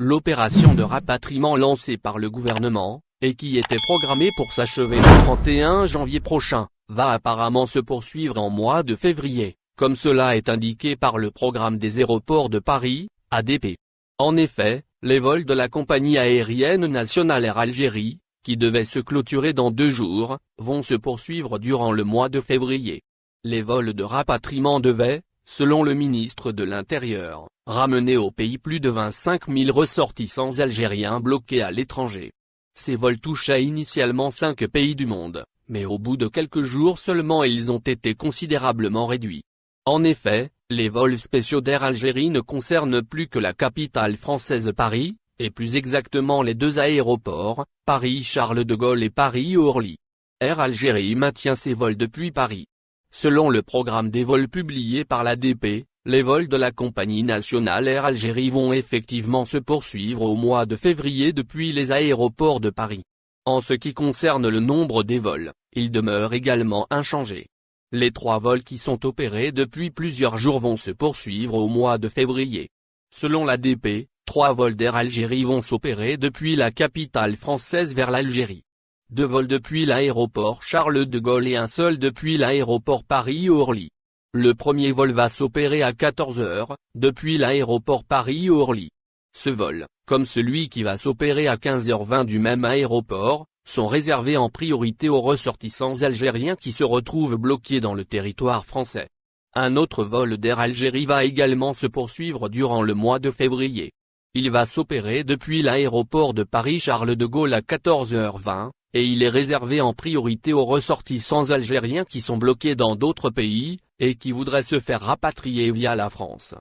l'opération de rapatriement lancée par le gouvernement, et qui était programmée pour s'achever le 31 janvier prochain, va apparemment se poursuivre en mois de février, comme cela est indiqué par le programme des aéroports de Paris, ADP. En effet, les vols de la compagnie aérienne nationale Air Algérie, qui devaient se clôturer dans 2 jours, vont se poursuivre durant le mois de février. Les vols de rapatriement devaient, selon le ministre de l'Intérieur, ramener au pays plus de 25 000 ressortissants algériens bloqués à l'étranger. Ces vols touchaient initialement 5 pays du monde, mais au bout de quelques jours seulement ils ont été considérablement réduits. En effet, les vols spéciaux d'Air Algérie ne concernent plus que la capitale française Paris, et plus exactement les 2 aéroports, Paris-Charles de Gaulle et Paris-Orly. Air Algérie maintient ses vols depuis Paris. Selon le programme des vols publié par l'ADP, les vols de la compagnie nationale Air Algérie vont effectivement se poursuivre au mois de février depuis les aéroports de Paris. En ce qui concerne le nombre des vols, il demeure également inchangé. Les 3 vols qui sont opérés depuis plusieurs jours vont se poursuivre au mois de février. Selon l'ADP, 3 vols d'Air Algérie vont s'opérer depuis la capitale française vers l'Algérie. 2 vols depuis l'aéroport Charles de Gaulle et un seul depuis l'aéroport Paris-Orly. Le premier vol va s'opérer à 14 h, depuis l'aéroport Paris-Orly. Ce vol, comme celui qui va s'opérer à 15h20 du même aéroport, sont réservés en priorité aux ressortissants algériens qui se retrouvent bloqués dans le territoire français. Un autre vol d'Air Algérie va également se poursuivre durant le mois de février. Il va s'opérer depuis l'aéroport de Paris-Charles de Gaulle à 14h20, et il est réservé en priorité aux ressortissants algériens qui sont bloqués dans d'autres pays, et qui voudraient se faire rapatrier via la France.